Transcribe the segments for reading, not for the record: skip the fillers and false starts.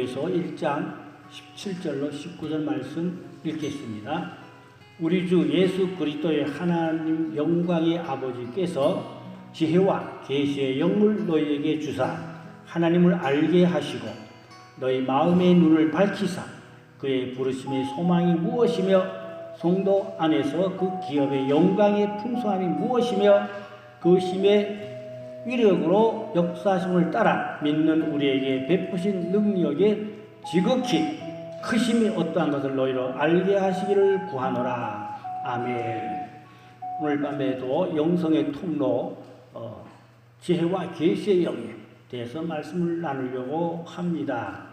고린도에서 1장 17절로 19절 말씀 읽겠습니다. 우리 주 예수 그리스도의 하나님 영광의 아버지께서 지혜와 계시의 영을 너희에게 주사 하나님을 알게 하시고 너희 마음의 눈을 밝히사 그의 부르심의 소망이 무엇이며 성도 안에서 그 기업의 영광의 풍성함이 무엇이며 그 힘의 위력으로 역사심을 따라 믿는 우리에게 베푸신 능력의 지극히 크심이 어떠한 것을 너희로 알게 하시기를 구하노라. 아멘. 오늘 밤에도 영성의 통로 지혜와 계시의 영에 대해서 말씀을 나누려고 합니다.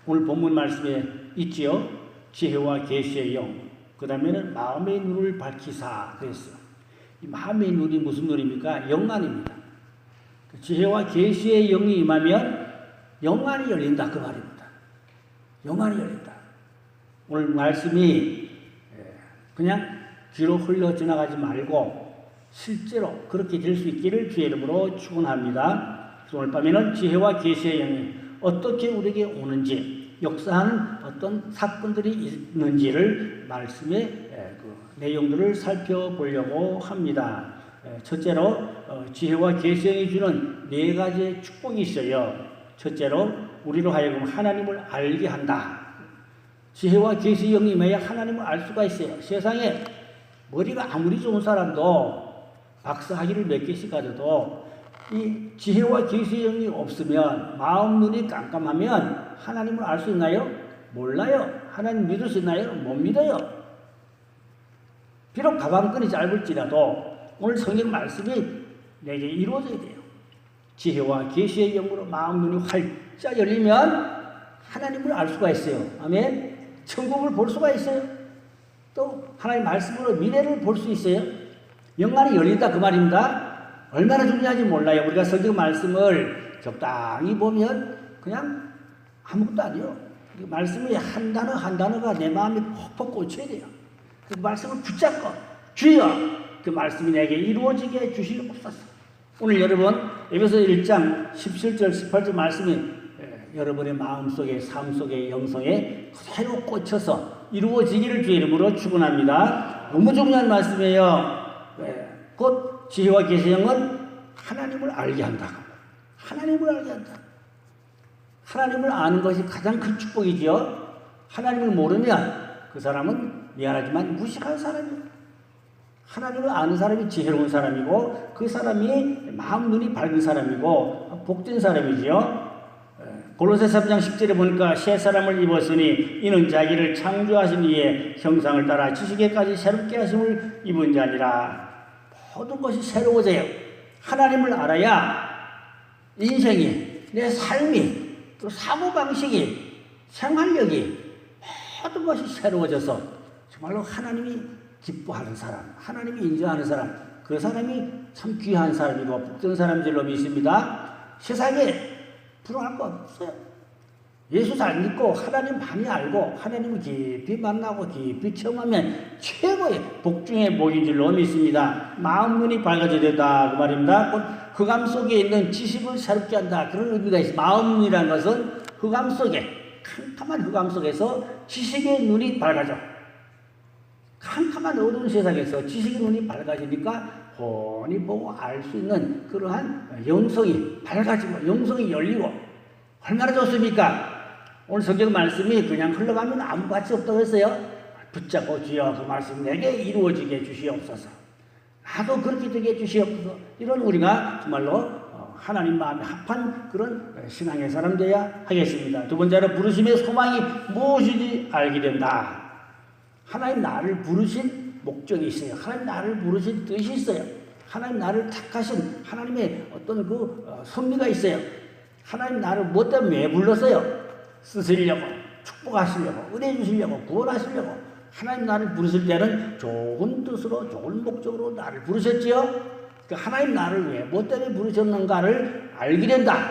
오늘 본문 말씀에 있지요. 지혜와 계시의 영. 그 다음에는 마음의 눈을 밝히사 그랬어요. 이 마음의 눈이 무슨 눈입니까? 영안입니다. 지혜와 계시의 영이 임하면 영안이 열린다 그 말입니다. 영안이 열린다. 오늘 말씀이 그냥 뒤로 흘러 지나가지 말고 실제로 그렇게 될 수 있기를 주의 이름으로 축원합니다. 오늘 밤에는 지혜와 계시의 영이 어떻게 우리에게 오는지 역사하는 어떤 사건들이 있는지를 말씀의 그 내용들을 살펴보려고 합니다. 첫째로 지혜와 계시의 영이 주는 네 가지의 축복이 있어요. 첫째로 우리로 하여금 하나님을 알게 한다. 지혜와 계시의 영이 임해야 하나님을 알 수가 있어요. 세상에 머리가 아무리 좋은 사람도 박사학위를 몇 개씩 가져도 이 지혜와 계시의 영이 없으면 마음 눈이 깜깜하면 하나님을 알 수 있나요? 몰라요. 하나님 믿을 수 있나요? 못 믿어요. 비록 가방끈이 짧을지라도 오늘 성경 말씀이 내게 이루어져야 돼요. 지혜와 계시의 영으로 마음 눈이 활짝 열리면 하나님을 알 수가 있어요. 아멘. 천국을 볼 수가 있어요. 또 하나님 말씀으로 미래를 볼 수 있어요. 영안이 열린다 그 말입니다. 얼마나 중요한지 몰라요. 우리가 성경 말씀을 적당히 보면 그냥 아무것도 아니에요. 말씀이 한 단어 한 단어가 내 마음에 퍽퍽 꽂혀야 돼요. 그 말씀을 붙잡고 주여 그 말씀이 내게 이루어지게 해주시옵소서. 오늘 여러분 에베소 1장 17절 18절 말씀이 여러분의 마음속에 삶속에 영성에 그대로 꽂혀서 이루어지기를 주의 이름으로 축원합니다. 너무 중요한 말씀이에요. 곧 지혜와 계시의 영은 하나님을 알게 한다. 하나님을 알게 한다. 하나님을 아는 것이 가장 큰 축복이죠. 하나님을 모르면 그 사람은 미안하지만 무식한 사람이에요. 하나님을 아는 사람이 지혜로운 사람이고 그 사람이 마음 눈이 밝은 사람이고 복된 사람이지요. 골로새 3장 10절에 보니까 새 사람을 입었으니 이는 자기를 창조하신 이의 형상을 따라 지식에까지 새롭게 하심을 입은 자니라. 모든 것이 새로워져요. 하나님을 알아야 인생이 내 삶이 또 사고방식이 생활력이 모든 것이 새로워져서 정말로 하나님이 기뻐하는 사람, 하나님이 인정하는 사람, 그 사람이 참 귀한 사람이고 복된 사람인 줄로 믿습니다. 세상에 불안할 거 없어요. 예수 잘 믿고 하나님 많이 알고 하나님을 깊이 만나고 깊이 체험하면 최고의 복중의 복인 줄로 믿습니다. 마음 눈이 밝아져야 된다 그 말입니다. 곧 흑암 속에 있는 지식을 새롭게 한다 그런 의미가 있습니다. 마음 눈이라는 것은 흑암 속에 캄캄한 흑암 속에서 지식의 눈이 밝아져. 캄캄한 어두운 세상에서 지식의 눈이 밝아지니까 훤히 보고 알 수 있는 그러한 영성이 밝아지고 영성이 열리고 얼마나 좋습니까? 오늘 성경 말씀이 그냥 흘러가면 아무 가치 없다고 했어요. 붙잡고 주여 그 말씀 내게 이루어지게 해주시옵소서. 나도 그렇게 되게 해주시옵소서. 이런 우리가 정말로 하나님 마음에 합한 그런 신앙의 사람 되어야 하겠습니다. 두 번째로 부르심의 소망이 무엇인지 알게 된다. 하나님 나를 부르신 목적이 있어요. 하나님 나를 부르신 뜻이 있어요. 하나님 나를 택하신 하나님의 어떤 그 섭리가 있어요. 하나님 나를 뭐 때문에 왜 불렀어요? 쓰시려고, 축복하시려고, 은혜 주시려고, 구원하시려고. 하나님 나를 부르실 때는 좋은 뜻으로, 좋은 목적으로 나를 부르셨지요. 그러니까 하나님 나를 왜 뭐 때문에 부르셨는가를 알게 된다.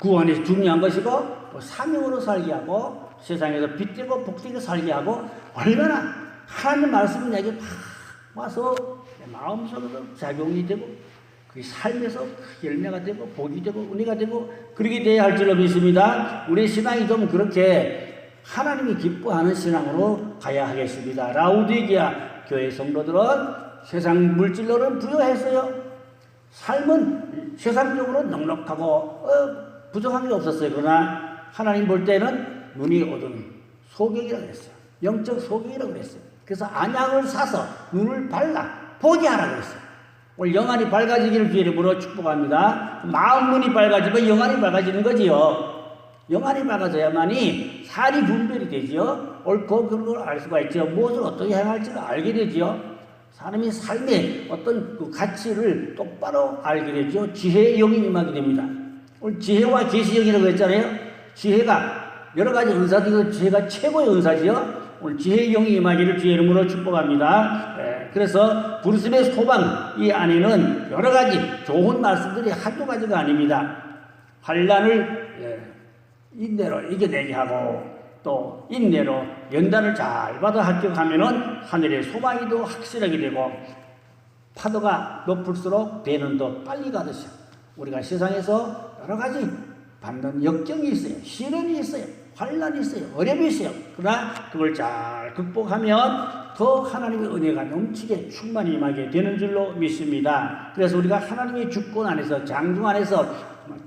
구원이 중요한 것이고 또 사명으로 살게 하고 세상에서 빛되고 복되게 살게 하고 얼마나 하나님 말씀이 내게 팍 와서 내 마음속에서 작용이 되고 그 삶에서 열매가 되고 복이 되고 은혜가 되고 그렇게 돼야 할 줄로 믿습니다. 우리 신앙이 좀 그렇게 하나님이 기뻐하는 신앙으로 가야 하겠습니다. 라우디게아 교회 성도들은 세상 물질로는 부유했어요. 삶은 세상적으로 넉넉하고 부족한 게 없었어요. 그러나 하나님 볼 때는 눈이 어두운 소경이라고 했어요. 영적 소경이라고 했어요. 그래서 안약을 사서 눈을 발라 보게 하라고 했어요. 오늘 영안이 밝아지기를 주의 이름으로 축복합니다. 마음 눈이 밝아지면 영안이 밝아지는 거지요. 영안이 밝아져야만이 살이 분별이 되지요. 옳고 그른 걸 알 수가 있죠. 무엇을 어떻게 행할지를 알게 되지요. 사람이 삶의 어떤 그 가치를 똑바로 알게 되죠. 지혜의 영이 임하게 됩니다. 오늘 지혜와 계시영이라고 했잖아요. 지혜가 여러 가지 은사 중에서 지혜가 최고의 은사지요. 오늘 지혜의 영이 임하기를 주의 이름으로 축복합니다. 그래서 부르심의 소망 이 안에는 여러 가지 좋은 말씀들이 한두 가지가 아닙니다. 환난을 인내로 이겨내게 하고 또 인내로 연단을 잘 받아 합격하면은 하늘의 소망이 더 확실하게 되고 파도가 높을수록 배는 더 빨리 가듯이 우리가 세상에서 여러 가지 받는 역경이 있어요. 시련이 있어요. 환난이 있어요. 어려움이 있어요. 그러나 그걸 잘 극복하면 더 하나님의 은혜가 넘치게 충만히 임하게 되는 줄로 믿습니다. 그래서 우리가 하나님의 주권 안에서 장중 안에서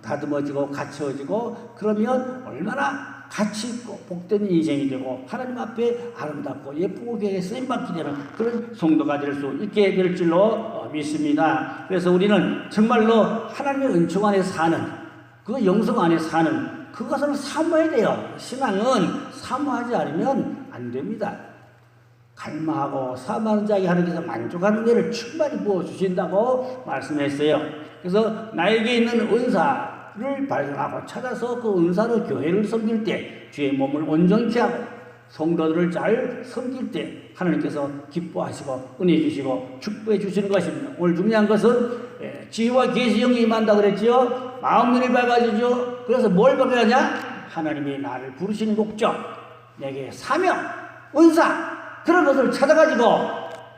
다듬어지고 갖춰지고 그러면 얼마나 가치 있고 복된 인생이 되고 하나님 앞에 아름답고 예쁘고 귀하게 쓰임받게 되는 그런 성도가 될 수 있게 될 줄로 믿습니다. 그래서 우리는 정말로 하나님의 은총 안에 사는 그 영성 안에 사는 그것을 사모해야 돼요. 신앙은 사모하지 않으면 안 됩니다. 갈망하고 사모하는 자에게 하나님께서 만족하는 은혜를 충만히 부어주신다고 말씀했어요. 그래서 나에게 있는 은사를 발견하고 찾아서 그 은사로 교회를 섬길 때 주의 몸을 온전케 하고 성도들을 잘 섬길 때 하나님께서 기뻐하시고 은혜 주시고 축복해 주시는 것입니다. 오늘 중요한 것은 지혜와 계시 영이 임한다 그랬지요. 마음 눈이 밝아지죠. 그래서 뭘 밝아야 하나님이 나를 부르시는 목적, 내게 사명, 은사 그런 것을 찾아가지고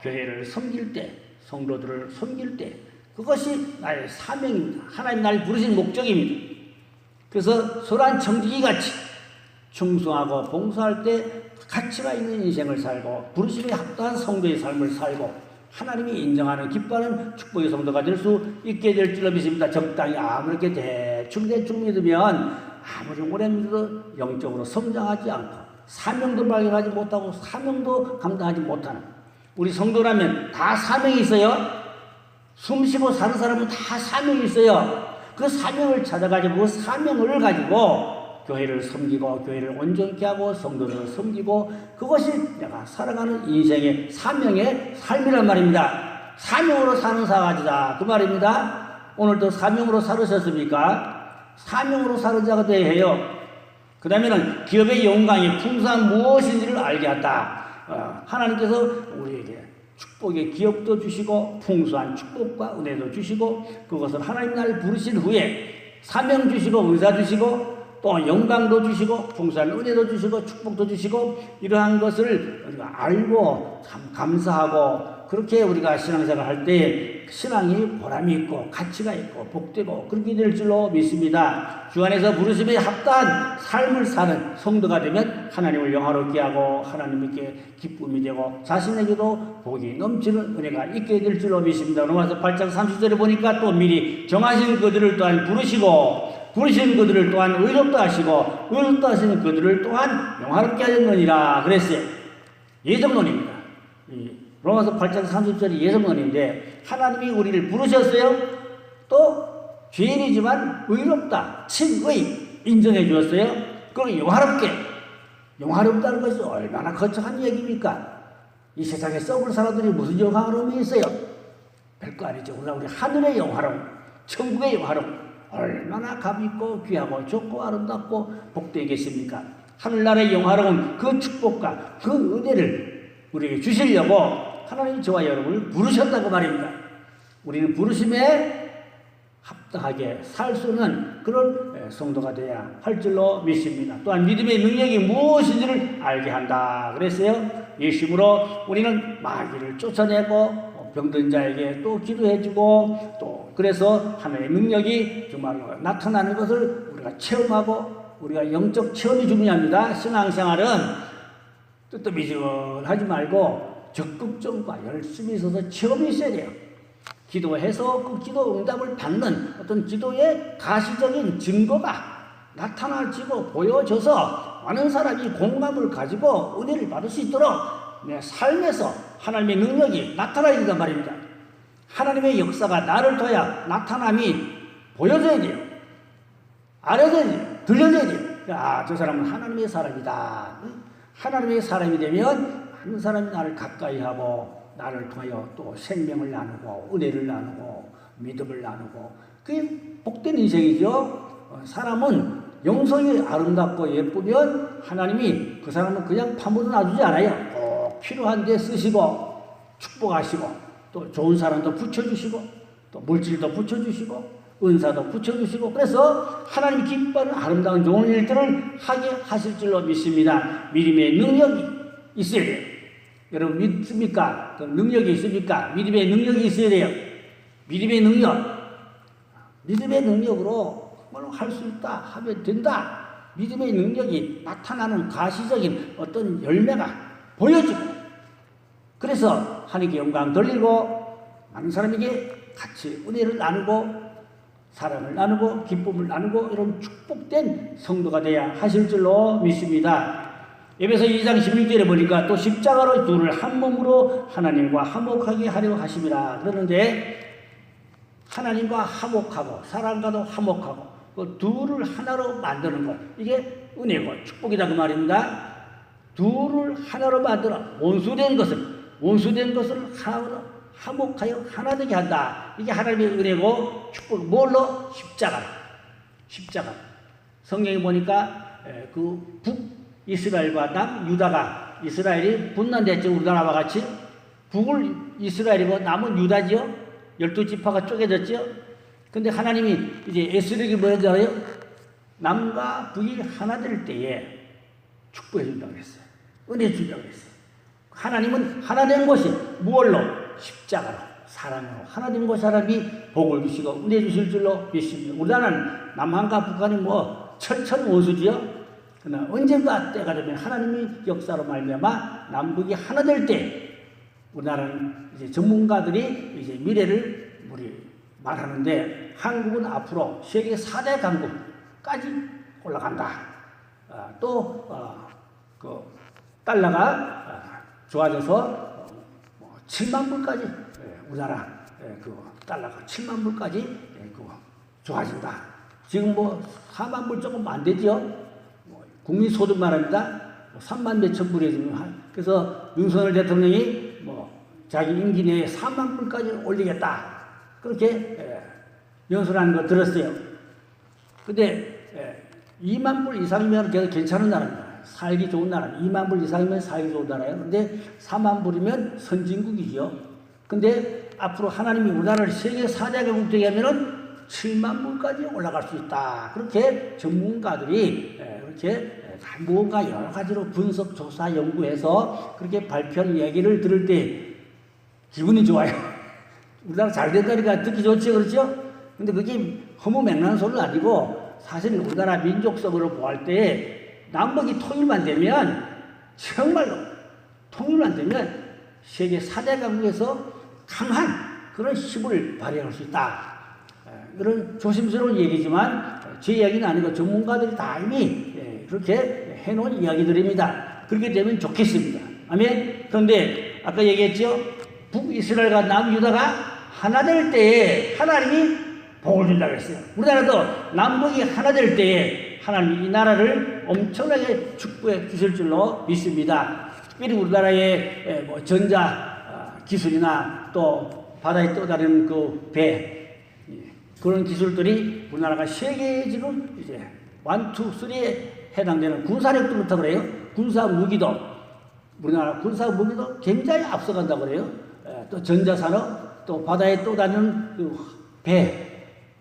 교회를 섬길 때, 성도들을 섬길 때 그것이 나의 사명입니다. 하나님 나를 부르신 목적입니다. 그래서 소란 청지기 같이 충성하고 봉사할 때 가치가 있는 인생을 살고 부르심에 합당한 성도의 삶을 살고 하나님이 인정하는 기뻐하는 축복의 성도가 될 수 있게 될 줄로 믿습니다. 적당히 아무렇게 대충 믿으면 아무리 오래 믿어도 영적으로 성장하지 않고 사명도 발견하지 못하고 사명도 감당하지 못하는 우리 성도라면 다 사명이 있어요. 숨쉬고 사는 사람은 다 사명이 있어요. 그 사명을 찾아가지고 그 사명을 가지고 교회를 섬기고 교회를 온전케 하고 성도들을 섬기고 그것이 내가 살아가는 인생의 사명의 삶이란 말입니다. 사명으로 사는 사가지다 그 말입니다. 오늘도 사명으로 살으셨습니까? 사명으로 사는 자가 되어야 해요. 그 다음에는 기업의 영광이 풍성한 무엇인지를 알게 한다. 하나님께서 우리에게 축복의 기업도 주시고 풍성한 축복과 은혜도 주시고 그것을 하나님 나를 부르신 후에 사명 주시고 은사 주시고 또 영광도 주시고 풍성한 은혜도 주시고 축복도 주시고 이러한 것을 우리가 알고 참 감사하고 그렇게 우리가 신앙생활 할 때 신앙이 보람이 있고 가치가 있고 복되고 그렇게 될 줄로 믿습니다. 주 안에서 부르심에 합당한 삶을 사는 성도가 되면 하나님을 영화롭게 하고 하나님께 기쁨이 되고 자신에게도 복이 넘치는 은혜가 있게 될 줄로 믿습니다. 로마서 8장 30절에 보니까 또 미리 정하신 그들을 또한 부르신 그들을 또한 의롭다 하시고 의롭다 하시는 그들을 또한 영화롭게 하셨느니라 그랬어요. 예정론입니다. 로마서 8장 30절이 예정론인데 하나님이 우리를 부르셨어요. 또 죄인이지만 의롭다, 친의 인정해 주었어요. 그리고 영화롭다는 것이 얼마나 거창한 얘기입니까? 이 세상에 썩을 사람들이 무슨 영화로움이 있어요? 별거 아니죠. 우리 하늘의 영화로움, 천국의 영화로움 얼마나 값있고 귀하고 좋고 아름답고 복되겠습니까? 하늘나라의 영화로운 그 축복과 그 은혜를 우리에게 주시려고 하나님이 저와 여러분을 부르셨다고 말입니다. 우리는 부르심에 합당하게 살 수 있는 그런 성도가 되어야 할 줄로 믿습니다. 또한 믿음의 능력이 무엇인지를 알게 한다 그랬어요. 예심으로 우리는 마귀를 쫓아내고 병든 자에게 또 기도해주고 또 그래서 하나님의 능력이 정말로 나타나는 것을 우리가 체험하고 우리가 영적 체험이 중요합니다. 신앙생활은 뜨뜻미지근하지 말고 적극적과 열심히 있어서 체험이 있어야 돼요. 기도해서 그 기도 응답을 받는 어떤 기도의 가시적인 증거가 나타나지고 보여져서 많은 사람이 공감을 가지고 은혜를 받을 수 있도록 내 삶에서 하나님의 능력이 나타나야 된단 말입니다. 하나님의 역사가 나를 통해 나타남이 보여져야 돼요. 알아져야 돼요. 들려져야 돼요. 아, 저 사람은 하나님의 사람이다. 하나님의 사람이 되면 한 사람이 나를 가까이 하고 나를 통하여 또 생명을 나누고 은혜를 나누고 믿음을 나누고 그게 복된 인생이죠. 사람은 영성이 아름답고 예쁘면 하나님이 그 사람은 그냥 파묻어 놔두지 않아요. 꼭 필요한 데 쓰시고 축복하시고 또 좋은 사람도 붙여주시고 또 물질도 붙여주시고 은사도 붙여주시고 그래서 하나님이 기뻐하는 아름다운 좋은 일들을 하게 하실 줄로 믿습니다. 믿음의 능력이 있어야 돼요. 여러분 믿습니까? 그 능력이 있습니까? 믿음의 능력이 있어야 돼요. 믿음의 능력. 믿음의 능력으로 정말로 할 수 있다 하면 된다. 믿음의 능력이 나타나는 가시적인 어떤 열매가 보여지고 그래서 하나님께 영광 돌리고 많은 사람에게 같이 은혜를 나누고 사랑을 나누고 기쁨을 나누고 이런 축복된 성도가 되어야 하실 줄로 믿습니다. 에베소 2장 16절에 보니까 또 십자가로 둘을 한 몸으로 하나님과 화목하게 하려 하심이라 그러는데 하나님과 화목하고 사람과도 화목하고 그 둘을 하나로 만드는 것 이게 은혜고 축복이다 그 말입니다. 둘을 하나로 만들어 원수된 것을 하나로 화목하여 하나 되게 한다. 이게 하나님의 은혜고 축복 뭘로? 십자가. 성경에 보니까 그 북이스라엘과 남유다가 이스라엘이 분란됐죠. 우리나라와 같이 북을 이스라엘이고 남은 유다지요. 12지파가 쪼개졌죠. 근데 하나님이 이제 에스겔이 뭐라고 해요? 남과 북이 하나 될 때에 축복해 준다고 했어요. 은혜 준다고 했어요. 하나님은 하나 된 것이 무엇로? 십자가로 사랑으로 하나 된 것 사람이 복을 주시고 은혜 주실 줄로 믿습니다. 우리나라는 남한과 북한이 뭐 천천 원수지요. 그러나 언젠가 때가 되면 하나님이 역사로 말미암아 남북이 하나 될 때 우리나라는 이제 전문가들이 이제 미래를 우리 말하는데 한국은 앞으로 세계 4대 강국까지 올라간다. 그 달러가 좋아져서 7만 불까지 우리나라 그 달러가 7만 불까지 좋아진다. 지금 뭐 4만 불 조금 안 되죠. 국민 소득 말합니다. 3만 몇천 불에 지금 그래서 윤석열 대통령이 자기 임기 내에 4만 불까지 올리겠다. 그렇게 연설하는 거 들었어요. 근데 2만 불 이상이면 계속 괜찮은 나라입니다. 살기 좋은 나라. 2만 불 이상이면 살기 좋은 나라예요. 근데 4만 불이면 선진국이죠. 근데 앞으로 하나님이 우리나라를 세계 4대 강국 되게 하면은 7만 불까지 올라갈 수 있다. 그렇게 전문가들이 그렇게 무언가 여러 가지로 분석, 조사, 연구해서 그렇게 발표한 얘기를 들을 때 기분이 좋아요. 우리나라 잘 된다니까 듣기 좋지, 그렇죠? 근데 그게 허무맹랑한 소리는 아니고 사실 우리나라 민족성으로 보할 때 남북이 통일만 되면 정말로 통일만 되면 세계 4대 강국에서 강한 그런 힘을 발휘할 수 있다. 이런 조심스러운 얘기지만 제 이야기는 아니고 전문가들이 다 이미 그렇게 해놓은 이야기들입니다. 그렇게 되면 좋겠습니다. 아멘. 그런데 아까 얘기했죠. 북이스라엘과 남유다가 하나 될 때에 하나님이 복을 준다고 했어요. 우리나라도 남북이 하나 될 때에 하나님이 이 나라를 엄청나게 축복해 주실 줄로 믿습니다. 특별히 우리나라의 뭐 전자 기술이나 또 바다에 떠다니는 그 배 그런 기술들이 우리나라가 세계에 지금 이제 1, 2, 3에 해당되는 군사력도 그렇다고 그래요. 군사 무기도 우리나라 군사 무기도 굉장히 앞서간다고 그래요. 또 전자산업 또 바다에 떠다니는 그 배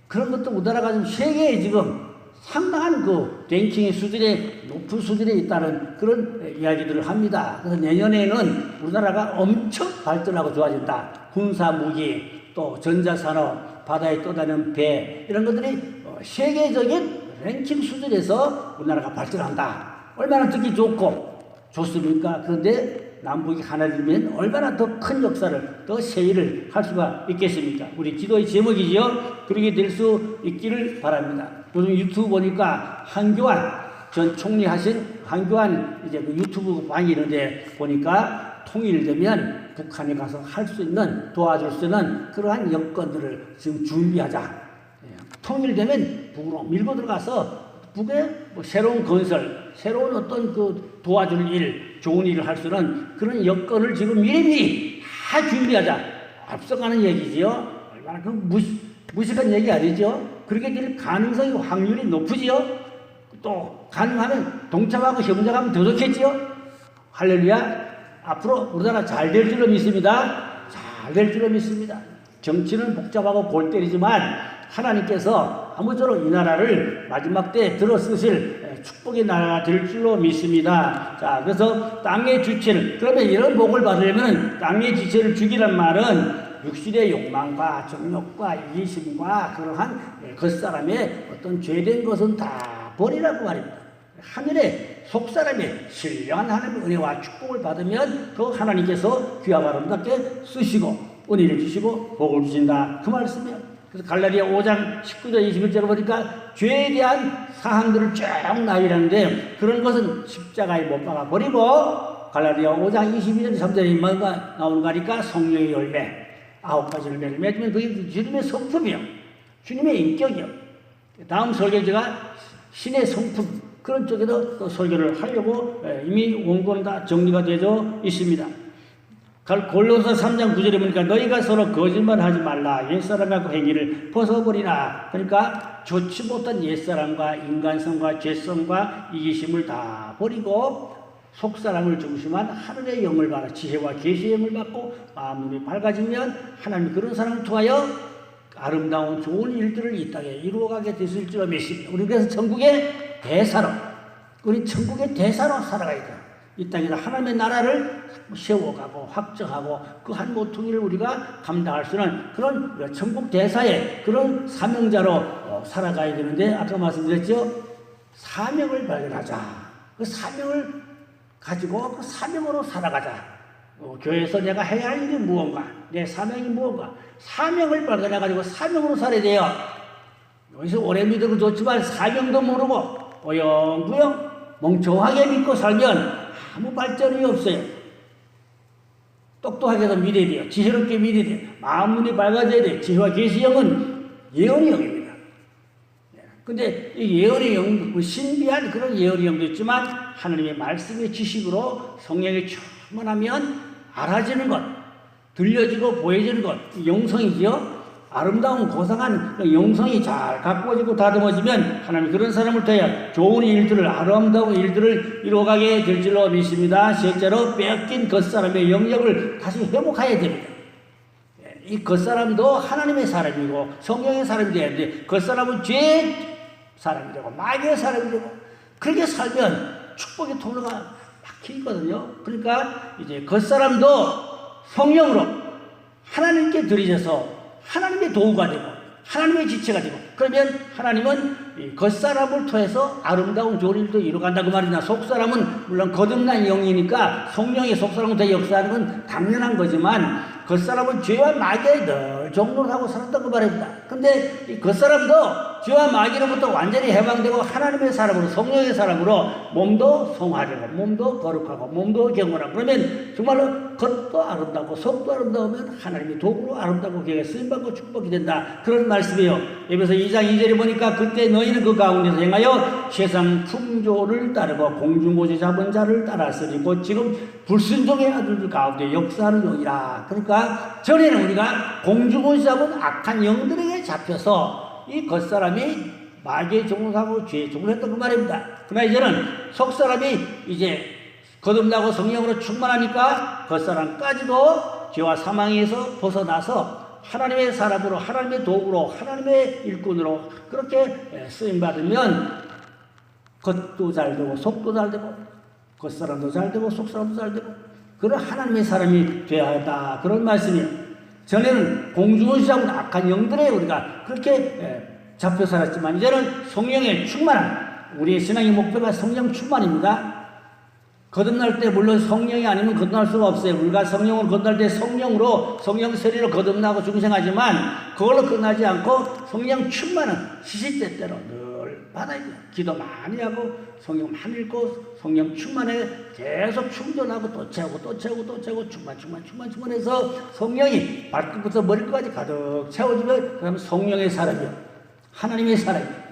그런 것도 우리나라가 지금 세계에 지금 상당한 그 랭킹의 수준에 높은 수준에 있다는 그런 이야기들을 합니다. 그래서 내년에는 우리나라가 엄청 발전하고 좋아진다. 군사 무기, 또 전자산업, 바다에 떠다니는 배 이런 것들이 세계적인 랭킹 수준에서 우리나라가 발전한다. 얼마나 듣기 좋고 좋습니까? 그런데 남북이 하나 되면 얼마나 더 큰 역사를, 더 세일을 할 수가 있겠습니까? 우리 기도의 제목이지요. 그렇게 될 수 있기를 바랍니다. 요즘 유튜브 보니까 한교안 전 총리 하신 한교안 이제 그 유튜브 방이 있는데 보니까 통일되면 북한에 가서 할 수 있는, 도와줄 수 있는 그러한 여건들을 지금 준비하자. 통일되면 북으로 밀고 들어가서 북에 뭐 새로운 건설, 새로운 어떤 그 도와줄 일, 좋은 일을 할 수 있는 그런 여건을 지금 미리미리 다 준비하자. 앞서가는 얘기지요. 얼마나 그 무식한 얘기 아니죠. 그렇게 될 가능성이 확률이 높으지요. 또 가능하면 동참하고 협력하면 더 좋겠지요. 할렐루야. 앞으로 우리나라 잘 될 줄로 믿습니다. 잘 될 줄로 믿습니다. 정치는 복잡하고 골 때리지만 하나님께서 아무쪼록 이 나라를 마지막 때 들어 쓰실 축복의 나라가 될 줄로 믿습니다. 자, 그래서 땅의 주체를, 그러면 이런 복을 받으려면 땅의 주체를 죽이란 말은 육신의 욕망과 정욕과 이기심과 그러한 겉사람의 어떤 죄된 것은 다 버리라고 말입니다. 하늘의 속사람의 신령한 하나님의 은혜와 축복을 받으면 그 하나님께서 귀하고 아름답게 쓰시고 은혜를 주시고 복을 주신다. 그 말씀이에요. 그래서 갈라디아 5장 19절 21절을 보니까 죄에 대한 사항들을 쭉 나열하는데 그런 것은 십자가에 못 박아 버리고 갈라디아 5장 22절 3절에 나오는 거니까 성령의 열매 9가지 열매를 맺으면 그게 주님의 성품이요. 주님의 인격이요. 다음 설교제가 신의 성품 그런 쪽에도 또 설교를 하려고 이미 원고는 다 정리가 되어 있습니다. 골로새 3장 9절에 보니까 너희가 서로 거짓말하지 말라. 옛사람과 그 행위를 벗어버리라. 그러니까 좋지 못한 옛사람과 인간성과 죄성과 이기심을 다 버리고 속사람을 중심한 하늘의 영을 받아 지혜와 계시의 영을 받고 마음 눈이 밝아지면 하나님 그런 사람을 통하여 아름다운 좋은 일들을 이 땅에 이루어가게 되실 줄 믿습니다. 우리 그래서 천국의 대사로 우리 천국의 대사로 살아가야 돼요. 이 땅에서 하나님의 나라를 세워가고 확정하고 그 한 모퉁이를 우리가 감당할 수 있는 그런 천국 대사의 그런 사명자로 살아가야 되는데 아까 말씀드렸죠. 사명을 발견하자. 그 사명을 가지고 그 사명으로 살아가자. 교회에서 내가 해야 할 일이 무언가, 내 사명이 무언가, 사명을 발견해가지고 사명으로 살아야 돼요. 여기서 오래 믿어도 좋지만 사명도 모르고 어영부영 멍청하게 믿고 살면 아무 발전이 없어요. 똑똑하게도 믿어야 돼요. 지혜롭게 믿어야 돼요. 마음 눈이 밝아져야 돼요. 지혜와 계시 영은 예언의 영입니다. 근데 이 예언의 영, 신비한 그런 예언의 영도 있지만 하나님의 말씀의 지식으로 성령이 충만하면 알아지는 것, 들려지고 보여지는 것, 영성이지요. 아름다운 고상한 영성이 잘 가꾸어지고 다듬어지면 하나님 그런 사람을 통해 좋은 일들을, 아름다운 일들을 이루어가게 될 줄로 믿습니다. 셋째로 뺏긴 겉사람의 영역을 다시 회복해야 됩니다. 이 겉사람도 하나님의 사람이고 성령의 사람이 돼야 되는데 겉사람은 죄의 사람이 되고 마귀의 사람이 되고 그렇게 살면 축복의 통로가 막히거든요. 그러니까 이제 겉사람도 성령으로 하나님께 드리져서 하나님의 도구가 되고 하나님의 지체가 되고 그러면 하나님은 이 겉사람을 통해서 아름다운 좋은 일도 이루어간다고 말이나 속사람은 물론 거듭난 영이니까 성령의 속사람을 통해 역사하는 건 당연한 거지만 겉사람은 죄와 마귀에 늘 종로를 하고 살았다고 말합니다. 근데 이 겉사람도 죄와 마귀로부터 완전히 해방되고 하나님의 사람으로 성령의 사람으로 몸도 성화되고 몸도 거룩하고 몸도 경건하고 그러면 정말로 겉도 아름답고 속도 아름다우면 하나님의 도구로 아름답고 교회에 쓰임받고 축복이 된다. 그런 말씀이에요. 에베소 2장 2절에 보니까 그때 너희는 그 가운데서 행하여 세상 풍조를 따르고 공중고지 잡은 자를 따랐으니 곧 지금 불순종의 아들들 가운데 역사하는 영이라. 그러니까 전에는 우리가 공중고지 잡은 악한 영들에게 잡혀서 이 겉사람이 마귀의 종을 하고 죄의 종을 했던 그 말입니다. 그러나 이제는 속사람이 이제 거듭나고 성령으로 충만하니까 겉사람까지도 죄와 사망에서 벗어나서 하나님의 사람으로 하나님의 도구로 하나님의 일꾼으로 그렇게 쓰임받으면 겉도 잘 되고 속도 잘 되고 겉사람도 잘 되고 속사람도 잘 되고 그런 하나님의 사람이 되어야 한다. 그런 말씀이에요. 전에는 공중원시하고 악한 영들에 우리가 그렇게 잡혀 살았지만 이제는 성령의 충만함. 우리의 신앙의 목표가 성령 충만입니다. 거듭날 때 물론 성령이 아니면 거듭날 수가 없어요. 우리가 성령을 거듭날 때 성령으로 성령 세례로 거듭나고 중생하지만 그걸로 끝나지 않고 성령 충만은 시시때때로 늘 받아야 돼요. 기도 많이 하고 성령 많이 읽고 성령 충만에 계속 충전하고 또 채우고 또 채우고 또 채우고 충만해서 성령이 발끝부터 머리끝까지 가득 채워지면 그러면 성령의 사람이요. 하나님의 사람이요.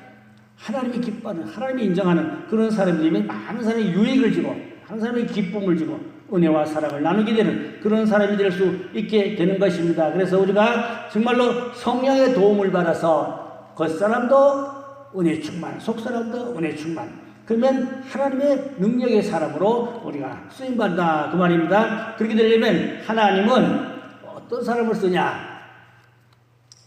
하나님이 기뻐하는 하나님이 인정하는 그런 사람이 되면 많은 사람이 유익을 지고 한 사람이 기쁨을 주고 은혜와 사랑을 나누게 되는 그런 사람이 될 수 있게 되는 것입니다. 그래서 우리가 정말로 성령의 도움을 받아서 겉사람도 은혜 충만, 속사람도 은혜 충만. 그러면 하나님의 능력의 사람으로 우리가 쓰임받는다 그 말입니다. 그렇게 되려면 하나님은 어떤 사람을 쓰냐?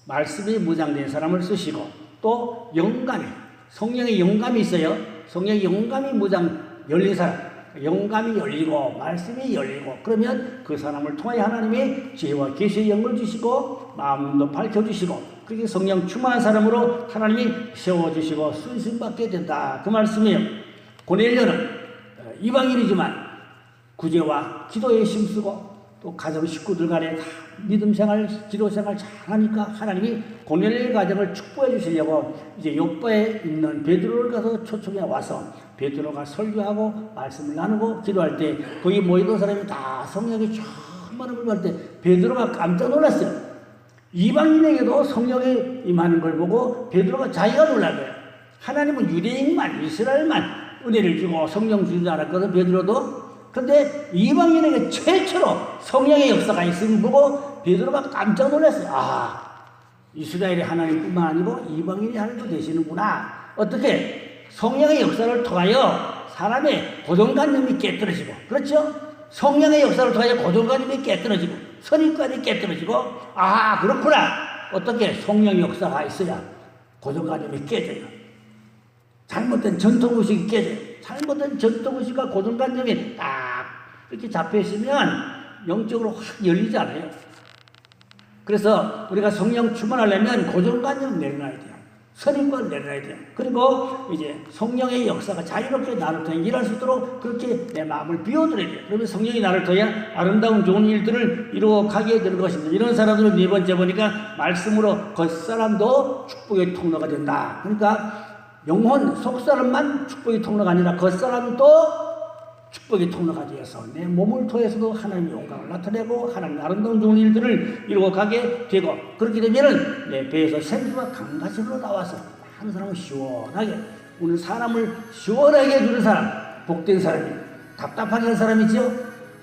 말씀이 무장된 사람을 쓰시고 또 영감이 성령의 영감이 있어요. 성령의 영감이 무장 열린 사람. 영감이 열리고 말씀이 열리고 그러면 그 사람을 통하여 하나님이 지혜와 계시의 영을 주시고 마음도 밝혀주시고 그렇게 성령 충만한 사람으로 하나님이 세워주시고 쓰임받게 된다 그 말씀이에요. 고넬료는 이방인이지만 구제와 기도에 힘쓰고 또 가정 식구들 간에 다 믿음 생활, 기도 생활 잘하니까 하나님이 고넬료의 가정을 축복해 주시려고 이제 요바에 있는 베드로를 가서 초청해 와서 베드로가 설교하고 말씀을 나누고 기도할 때 거기 모이던 사람이 다 성령이 충만함을 받을 때 베드로가 깜짝 놀랐어요. 이방인에게도 성령이 임하는 걸 보고 베드로가 자기가 놀란 거예요. 하나님은 유대인만 이스라엘만 은혜를 주고 성령 주는 줄 알았거든 베드로도. 근데 이방인에게 최초로 성령의 역사가 있음을 보고 베드로가 깜짝 놀랐어요. 아, 이스라엘의 하나님뿐만 아니고 이방인의 하나님도 되시는구나. 어떻게? 성령의 역사를 통하여 사람의 고정관념이 깨뜨려지고, 그렇죠? 성령의 역사를 통하여 고정관념이 깨뜨려지고 선입관이 깨뜨려지고, 아 그렇구나. 어떻게? 성령의 역사가 있어야 고정관념이 깨져요. 잘못된 전통의식이 깨져요. 잘못된 전통의식과 고정관념이 딱 이렇게 잡혀있으면 영적으로 확 열리지 않아요. 그래서 우리가 성령 충만하려면 고정관념을 내려놔야 돼요. 선입관을 내려놔야 돼요. 그리고 이제 성령의 역사가 자유롭게 나를 통해 일할 수 있도록 그렇게 내 마음을 비워드려야 돼요. 그러면 성령이 나를 통해 아름다운 좋은 일들을 이루어 가게 되는 것입니다. 이런 사람들은 네 번째 보니까 말씀으로 겉사람도 축복의 통로가 된다. 그러니까 영혼 속사람만 축복의 통로가 아니라 겉사람도 축복의 통로가 되어서 내 몸을 통해서도 하나님의 영광을 나타내고 하나님의 아름다운 좋은 일들을 이루어 가게 되고, 그렇게 되면은 내 배에서 생수가 강같이 흘러나와서 많은 사람을 시원하게, 오늘 사람을 시원하게 해주는 사람, 복된 사람이, 답답하게 한 사람이지요.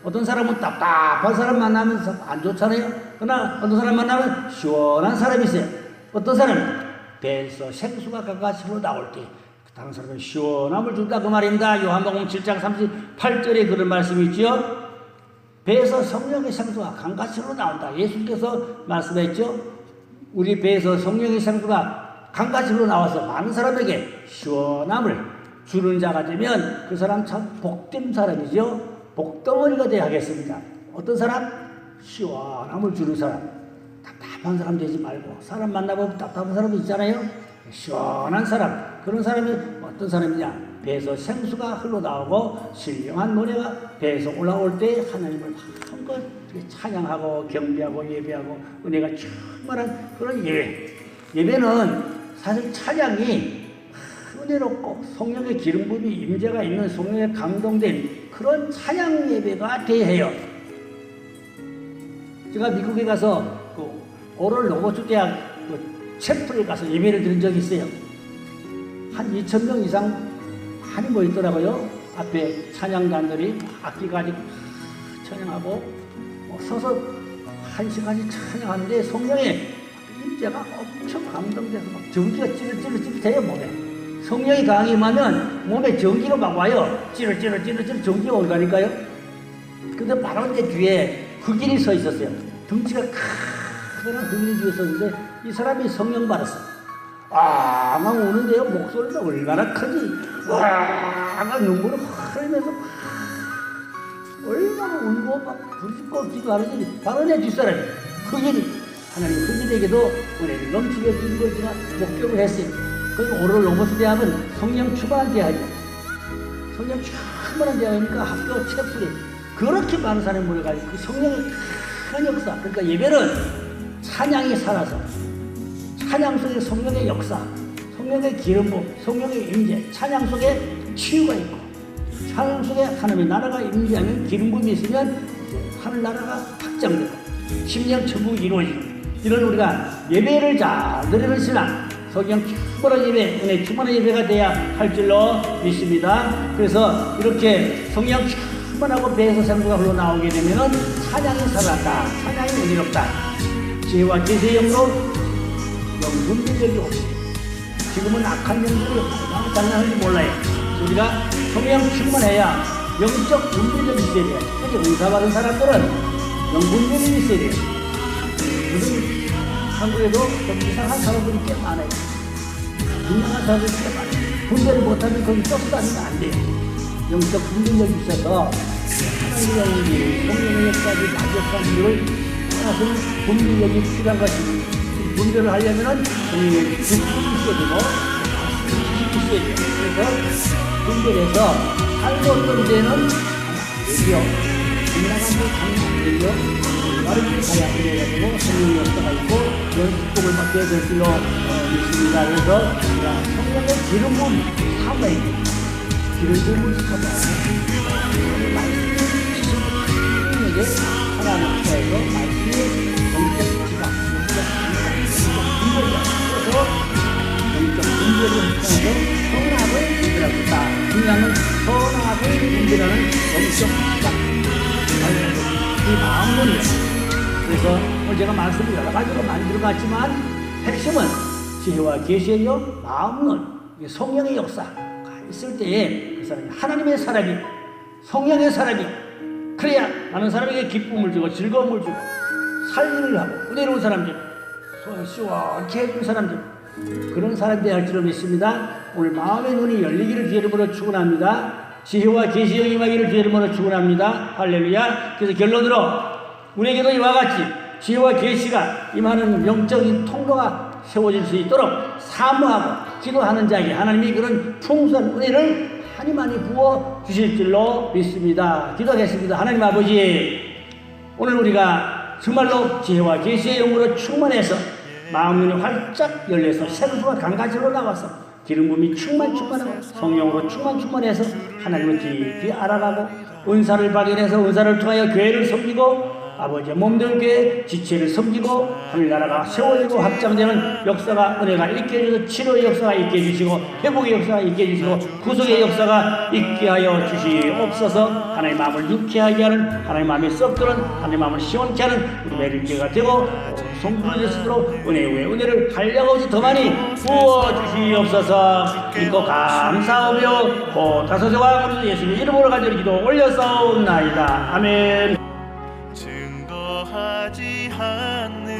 어떤 사람은 답답한 사람 만나면 안 좋잖아요. 그러나 어떤 사람 만나면 시원한 사람이 있어요. 어떤 사람은 배에서 생수가 강같이 흘러나올 때 다른 사람은 시원함을 준다 그 말입니다. 요한복음 7장 38절에 그런 말씀이 있죠. 배에서 성령의 생수가 강같이 흘러나온다. 예수께서 말씀했죠. 우리 배에서 성령의 생수가 강같이 흘러나와서 많은 사람에게 시원함을 주는 자가 되면 그 사람 참 복된 사람이죠. 복덩어리가 되어야 하겠습니다. 어떤 사람? 시원함을 주는 사람. 답답한 사람 되지 말고, 사람 만나보면 답답한 사람이 있잖아요. 시원한 사람, 그런 사람이 어떤 사람이냐? 배에서 생수가 흘러나오고 신령한 노래가 배에서 올라올 때 하나님을 마음껏 찬양하고 경배하고 예배하고 은혜가 충만한 그런 예배. 예배는 사실 찬양이 은혜롭고 성령의 기름 부음이 임재가 있는, 성령에 감동된 그런 찬양 예배가 돼야 해요. 제가 미국에 가서 그 오럴 로버츠 대학 그 채플에 가서 예배를 드린 적이 있어요. 한 2,000명 이상 많이 모였더라고요. 앞에 찬양단들이 악기 가지고 찬양하고 서서 1시간이 찬양하는데 성령의 임재가 엄청 감동돼서 막 전기가 찌릿찌릿해요 몸에. 성령이 강하게 임하면 몸에 전기가 막 와요. 찌릿찌릿 전기가 올가니까요. 근데 바로 내 뒤에 흑인이 서 있었어요. 덩치가 크거나 흑인이 뒤에 서 있는데 이 사람이 성령 받았어. 막 우는데요. 목소리가 얼마나 크지. 와 눈물을 흘리면서 얼마나 울고 막 부르짖고 기도하는지 바로 내 뒷사람이 흑인이 하나님 흑인에게도 은혜를 넘치게 준 거지만 목격을 했어요. 그래서 오늘 로버스 대학은 성령 충만한 대학이에요. 성령 충만한 대학이니까 학교 챕슬이 그렇게 많은 사람이 모여가지고 그 성령의 큰 역사, 그러니까 예배는 찬양이 살아서 찬양 속에 성령의 역사, 성령의 기름 부음, 성령의 임재, 찬양 속에 치유가 있고 찬양 속에 하나님의 나라가 임재하면 기름 부음이 있으면 하늘나라가 확장되고 심령 천국이 이루어지고 이런 우리가 예배를 잘 드리는 신앙, 성령 충만한 예배, 은혜 충만한 예배가 돼야 할 줄로 믿습니다. 그래서 이렇게 성령 충만하고 배에서 생수가 흘러나오게 되면은 찬양이 살아났다, 찬양이 은혜롭다, 지혜와 계시의 영으로 영분 능력이 없이 지금은 악한 영들이 얼마나 장난하는지 몰라요. 우리가 성령 충만해야 영적 분별력이 있어야 돼요. 특히 은사 받은 사람들은 영분별력이 있어야 돼요. 무슨 한국에도 좀 이상한 사람들이 꽤 많아요. 유명한 사람들이 꽤 많아요. 분별을 못하면 거기 쫓아다니면 안 돼요. 영적 분별력이 있어서 하나님의 영이 성령의 역사를 마주한 일을 하나는 분별력이 필요한 것입니다. 분별을 하려면은 성령의 지식이 있어야 되고 지식이 있어야 돼요. 그래서 분별해서 잘못된 데는 되죠. 빗나간 데 가면 안 되죠. 바른 길 가야 이래가지고 성령의 역사가 있고 그런 축복을 받게 될 줄로 믿습니다. 그래서 성령의 기름 부음 삼아야 돼요. 기름 부음을 삼아야 돼요. 말씀이 지식에게 하나님 앞에서 말씀이 영적 지각, 그래서 영적 분별을 통해서 선악을 분별하고 있다. 중요한 선악을 분별하는 영적 지각, 이 마음론이에요. 그래서 오늘 제가 말씀을 여러 가지로 많이 들어갔지만 핵심은 지혜와 계시의 영, 마음론, 성령의 역사가 있을 때에 그 사람이 하나님의 사람이, 성령의 사람이, 그래야 많은 사람에게 기쁨을 주고 즐거움을 주고 살림을 하고 은혜로운 사람들, 시원케 해준 사람들, 그런 사람들이 할 줄을 믿습니다. 오늘 마음의 눈이 열리기를 주의 이름으로 축원합니다. 지혜와 계시의 영이 임하기를 주의 이름으로 축원합니다. 할렐루야. 그래서 결론으로 우리에게도 이와 같이 지혜와 계시가 임하는 영적인 통로가 세워질 수 있도록 사모하고 기도하는 자에게 하나님이 그런 풍성한 은혜를 많이 많이 부어 주실 줄로 믿습니다. 기도하겠습니다. 하나님 아버지, 오늘 우리가 정말로 지혜와 계시의 영으로 충만해서 마음문이 활짝 열려서 생수가 강가지로 나와서 기름 부음이 충만하고 성령으로 충만해서 하나님을 깊이 알아가고 은사를 발견해서 은사를 통하여 교회를 섬기고 아버지의 몸된 교회 지체를 섬기고 하늘나라가 세워지고 확장되는 역사가, 은혜가 있게 해주셔서 치료의 역사가 있게 해주시고 회복의 역사가 있게 해주시고 구속의 역사가 있게 하여 주시옵소서. 하나님의 마음을 유쾌하게 하는, 하나님의 마음이 썩드는, 하나님의 마음을 시원케 하는 우리 매일교회가 되고 성부를 은혜 위에 은혜를 한량없이 더 많이 부어주시옵소서. 믿고 감사하며 곧 다소서와 우리 예수님 이름으로 간절히 기도 올려서옵나이다. 아멘. 증거하지 않는